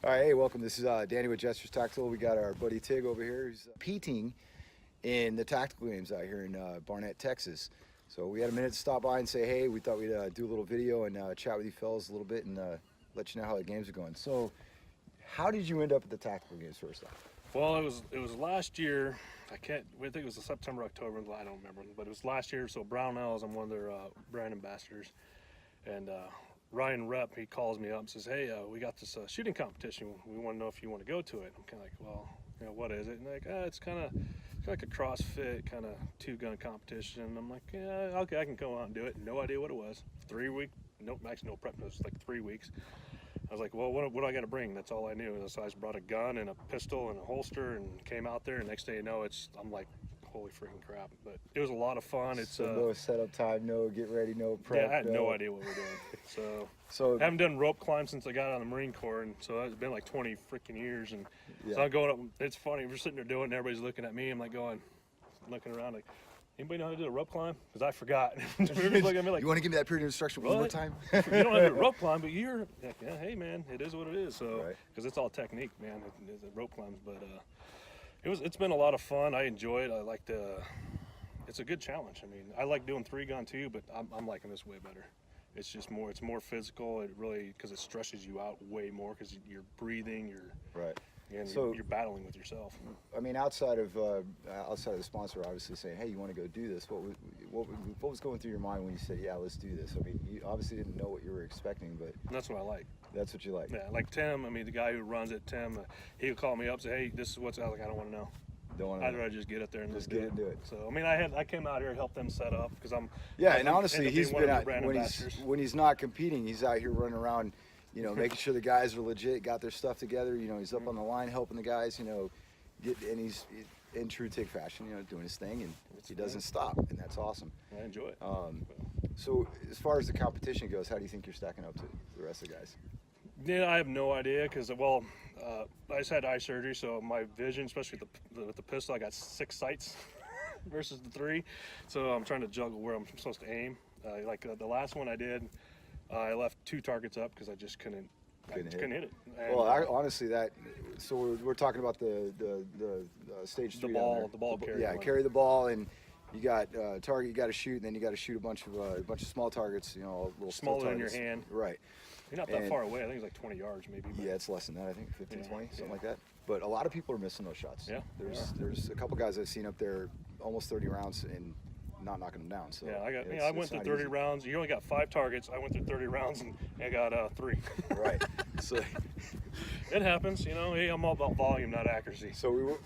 All right, hey, welcome. This is Danny with Jester's Tactical. We got our buddy Tig over here who's competing in the tactical games out here in Burnet, Texas. So we had a minute to stop by and say, hey, we thought we'd do a little video and chat with you fellas a little bit and let you know how the games are going. So how did you end up at the tactical games first off? Well, it was last year. I think it was September, October. I don't remember, but it was last year. So Brownells, I'm one of their brand ambassadors, and Ryan Rep, he calls me up and says, hey, we got this shooting competition. We want to know if you want to go to it. I'm kind of like, well, you know, what is it? And they're like, it's kind of like a CrossFit kind of two-gun competition. And I'm like, yeah, okay, I can go out and do it. No idea what it was. 3 week, no, actually no prep. It was like 3 weeks. I was like, well, what do I got to bring? That's all I knew. So I just brought a gun and a pistol and a holster and came out there. And next day you know, I'm like, holy freaking crap. But it was a lot of fun. It's so no setup time, no get ready, no prep. Yeah, I had no idea what we're doing. So I haven't done rope climb since I got out of the Marine Corps, and so it's been like 20 freaking years. And so I'm going up. It's funny. We're sitting there doing it, and everybody's looking at me. I'm like looking around like, anybody know how to do a rope climb? Because I forgot. Everybody's looking at me like, you want to give me that period of instruction one more time? You don't know how to do a rope climb, but you're like, yeah, hey man, it is what it is. So because it's all technique, man. It's rope climbs, but it's been a lot of fun. I enjoy it. I like it's a good challenge. I mean, I like doing 3-gun too, but I'm liking this way better. It's just more. It's more physical. It really, because it stresses you out way more because you're breathing. And so you're battling with yourself. I mean, outside of the sponsor obviously saying, hey, you want to go do this, what was going through your mind when you said, yeah, let's do this? I mean, you obviously didn't know what you were expecting, but that's what I like. That's what you like. Yeah, like Tim, I mean, the guy who runs it, Tim, he would call me up and say, hey, this is what's out. Like, I don't want to know. I'd rather just get up there and just get into it. So I mean, I came out here to help them set up because I'm. Yeah, and honestly, he's been out when he's not competing. He's out here running around, you know, making sure the guys are legit, got their stuff together. You know, he's up on the line helping the guys. You know, and he's in true TIG fashion, you know, doing his thing, and he doesn't stop, and that's awesome. I enjoy it. So as far as the competition goes, how do you think you're stacking up to the rest of the guys? Yeah, I have no idea because, well, I just had eye surgery, so my vision, especially with the pistol, I got 6 sights versus the 3. So I'm trying to juggle where I'm supposed to aim. Like the last one I did, I left 2 targets up because I just couldn't hit it. And, well, honestly, so we're talking about the stage 3. The ball carry. Yeah, carry the ball, and you got target you got to shoot, and then you got to shoot a bunch of small targets. You know, little smaller in your hand. Right. You're not that far away. I think it's like 20 yards maybe. But. Yeah, it's less than that. I think 15, 20, something like that. But a lot of people are missing those shots. Yeah. There's a couple guys I've seen up there almost 30 rounds and not knocking them down. So yeah, I went through 30 rounds. You only got 5 targets. I went through 30 rounds and I got 3. Right. So it happens, you know. Hey, I'm all about volume, not accuracy. So we were,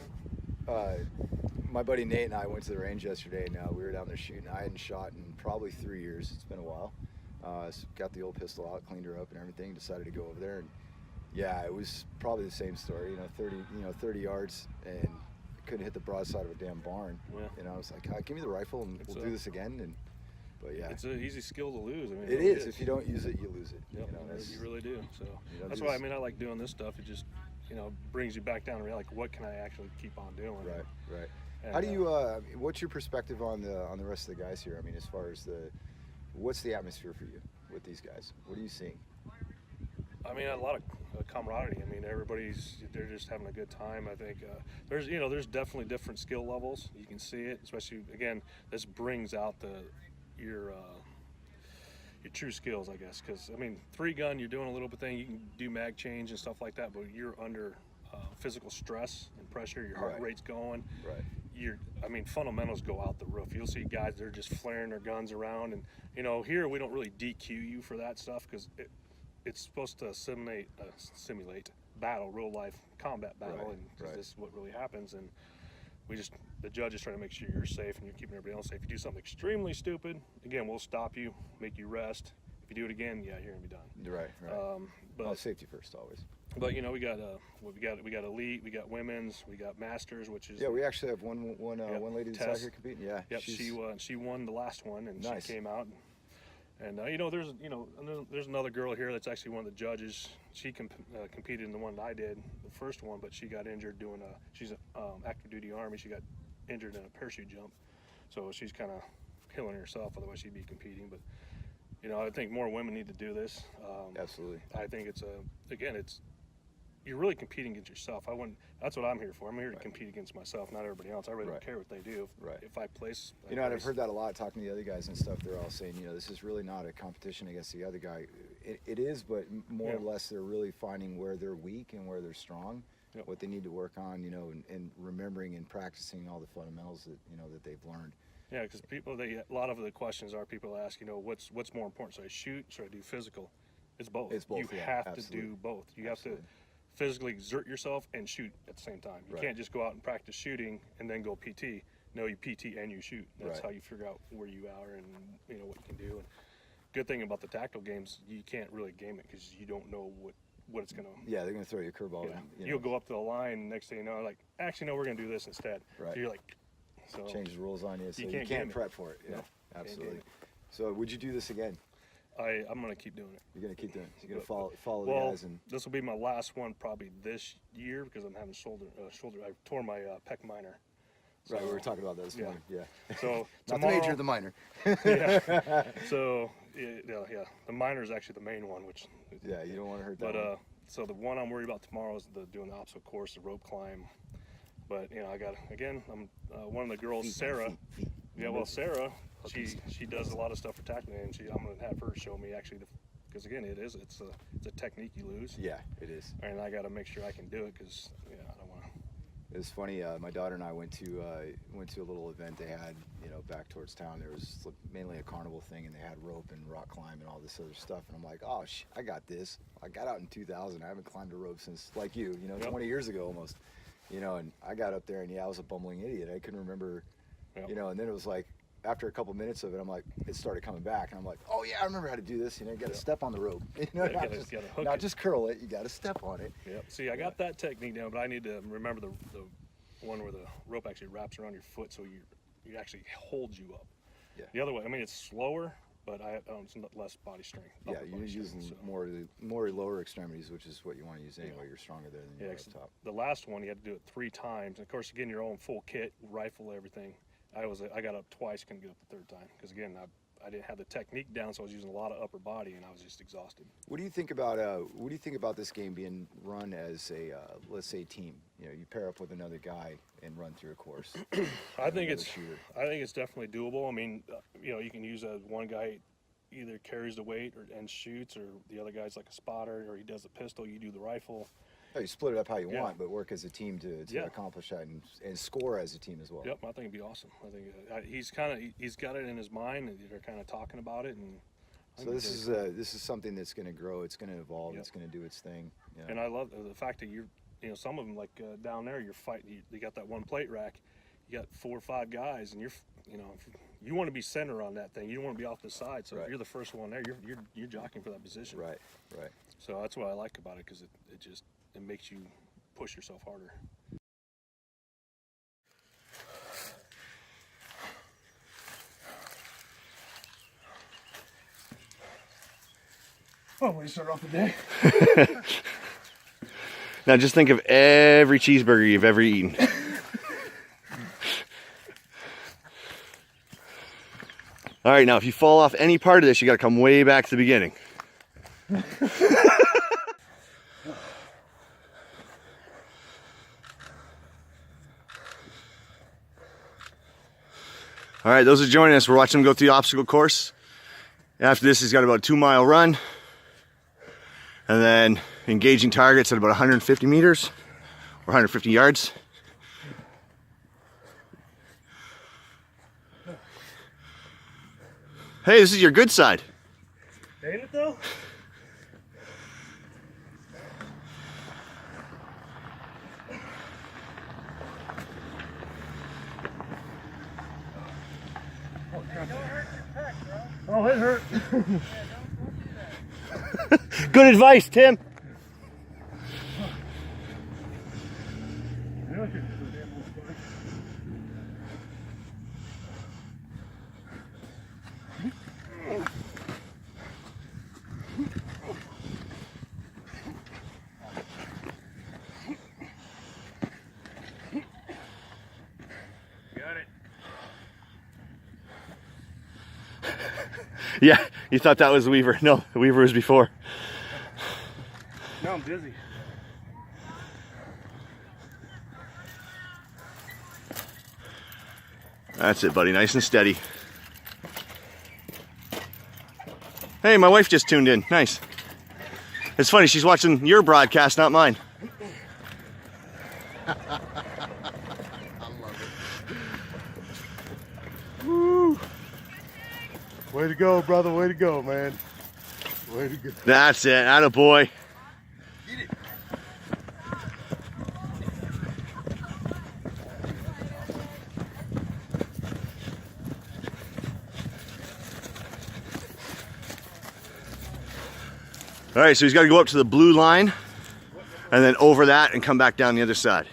my buddy Nate and I went to the range yesterday, and we were down there shooting. I hadn't shot in probably 3 years. It's been a while. So got the old pistol out, cleaned her up and everything, decided to go over there, and yeah, it was probably the same story, you know, 30 yards, and couldn't hit the broadside of a damn barn. Yeah. And I was like, give me the rifle and we'll do this again. But yeah, it's an easy skill to lose. I mean, it is. If you don't use it, you lose it. Yep, you know, you really do. So that's why, I mean, I like doing this stuff. It just, you know, brings you back down to reality, like, what can I actually keep on doing? Right. And, how do you what's your perspective on the rest of the guys here? I mean, as far as what's the atmosphere for you with these guys? What are you seeing? I mean, a lot of camaraderie. I mean, they're just having a good time. I think there's definitely different skill levels. You can see it, especially, again, this brings out your true skills, I guess. Because I mean, 3-gun, you're doing a little bit thing. You can do mag change and stuff like that, but you're under physical stress and pressure. Your heart rate's going. Right. I mean, fundamentals go out the roof. You'll see guys that are just flaring their guns around, and you know, here we don't really DQ you for that stuff because it's supposed to simulate battle, real life combat battle, and this is what really happens. And the judge is trying to make sure you're safe and you're keeping everybody else safe. If you do something extremely stupid, again, we'll stop you, make you rest. If you do it again, yeah, you're gonna be done. Right. But safety first, always. But you know, we got elite, we got women's, we got masters, which is we actually have one lady that's out here competing. Yeah. Yep. She won the last one, and nice. She came out. And you know, there's another girl here that's actually one of the judges. She competed in the one that I did, the first one, but she got injured doing she's active duty Army. She got injured in a parachute jump, so she's kind of killing herself. Otherwise, she'd be competing. But You know, I think more women need to do this. Absolutely. I think it's you're really competing against yourself. That's what I'm here for. I'm here to compete against myself, not everybody else. I really don't care what they do. If I place, you know, and I've heard that a lot talking to the other guys and stuff. They're all saying, you know, this is really not a competition against the other guy. It is, but more or less they're really finding where they're weak and where they're strong, what they need to work on, you know, and remembering and practicing all the fundamentals that, you know, that they've learned. Yeah, because a lot of the questions are people ask, you know, what's more important? Should I shoot? Should I do physical? It's both. It's both. You have to do both. You have to physically exert yourself and shoot at the same time. You can't just go out and practice shooting and then go PT. No, you PT and you shoot. That's how you figure out where you are and, you know, what you can do. And good thing about the tactical games, you can't really game it because you don't know what it's going to. Yeah, they're going to throw you a curveball. Yeah. You'll go up to the line, and next thing you know, like, actually, no, we're going to do this instead. Right. So you're like, change the rules on you, so you can't can't prep for it. Yeah, absolutely. So would you do this again? I'm going to keep doing it. You're going to keep doing it. You're going to follow the guys. And this will be my last one probably this year because I'm having shoulder. I tore my pec minor. So, right, we were talking about that this morning. Yeah. So not the major, the minor. Yeah. So yeah, the minor is actually the main one, which. Yeah, you don't want to hurt that. But so the one I'm worried about tomorrow is doing the obstacle course, the rope climb. But you know, I'm one of the girls, Sarah. Yeah, well, Sarah, she does a lot of stuff for tackling, and I'm gonna have her show me actually because again, it's a technique you lose. Yeah, it is. And I got to make sure I can do it because I don't want to. It was funny. My daughter and I went to a little event they had, you know, back towards town. There was mainly a carnival thing, and they had rope and rock climb and all this other stuff. And I'm like, oh, I got this. I got out in 2000. I haven't climbed a rope since, like you know, 20 years ago almost. You know, and I got up there, and I was a bumbling idiot. I couldn't remember, you know. And then it was like, after a couple minutes of it, I'm like, it started coming back, and I'm like, oh yeah, I remember how to do this. You know, you got to step on the rope. You know, not just curl it. You got to step on it. Yep. See, I got that technique down, but I need to remember the one where the rope actually wraps around your foot, so you actually holds you up. Yeah. The other way, I mean, it's slower, but it's less body strength. Yeah, you're using more lower extremities, which is what you want to use anyway. You're stronger there than you are up top. The last one, you had to do it 3 times. And of course, again, your own full kit, rifle, everything. I got up twice, couldn't get up the 3rd time because again, I didn't have the technique down, so I was using a lot of upper body, and I was just exhausted. What do you think about this game being run as a let's say team? You know, you pair up with another guy and run through a course. I think it's definitely doable. I mean, you know, you can use one guy either carries the weight and shoots, or the other guy's like a spotter, or he does the pistol, you do the rifle. Oh, you split it up how you want, but work as a team to accomplish that and score as a team as well. Yep, I think it'd be awesome. I think he's got it in his mind, and they're kind of talking about it. And so this is something that's going to grow. It's going to evolve. It's going to do its thing. Yeah. And I love the fact that you know, some of them like down there, you're fighting. You got that one plate rack. You got 4 or 5 guys, and you know, you want to be center on that thing. You don't want to be off the side. So if you're the first one there, you're jockeying for that position. Right. So that's what I like about it, because it makes you push yourself harder. Well, we start off the day. Now just think of every cheeseburger you've ever eaten. All right, now if you fall off any part of this, you got to come way back to the beginning. All right, those are joining us. We're watching him go through the obstacle course. After this, he's got about a 2-mile run. And then engaging targets at about 150 meters or 150 yards. Hey, this is your good side. Ain't it though? Oh, it hurt. Good advice, Tim. Yeah, you thought that was the Weaver. No, the Weaver was before. Now I'm busy. That's it, buddy. Nice and steady. Hey, my wife just tuned in. Nice. It's funny, she's watching your broadcast, not mine. I love it. Woo! Way to go, brother. Way to go, man. Way to go. That's it. Attaboy. Get it. All right, so he's got to go up to the blue line and then over that and come back down the other side.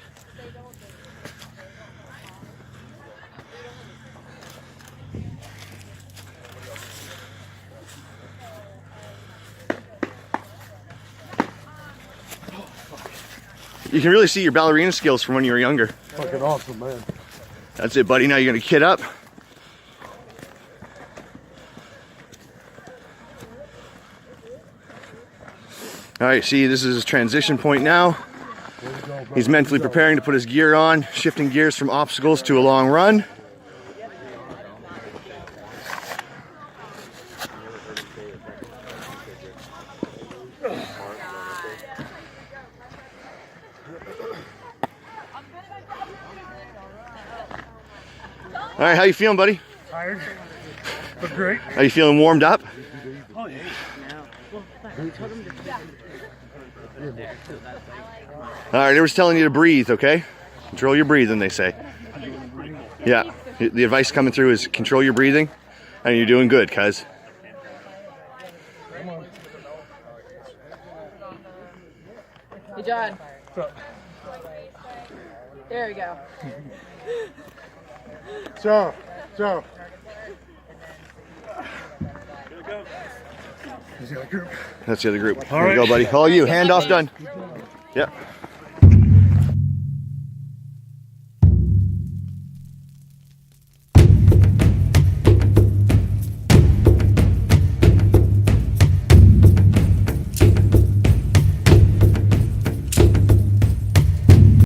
You can really see your ballerina skills from when you were younger. Fucking awesome, man. That's it, buddy. Now you're going to kit up. All right, see, this is his transition point now. He's mentally preparing to put his gear on, shifting gears from obstacles to a long run. All right, how you feeling, buddy? Tired, but great. Are you feeling warmed up? Oh yeah. All right, they was telling you to breathe, okay? Control your breathing, they say. Yeah, the advice coming through is control your breathing, and you're doing good, cuz. Hey, John. There we go. So. That's the other group. All There you go, right. buddy. All you, handoff done. Yep.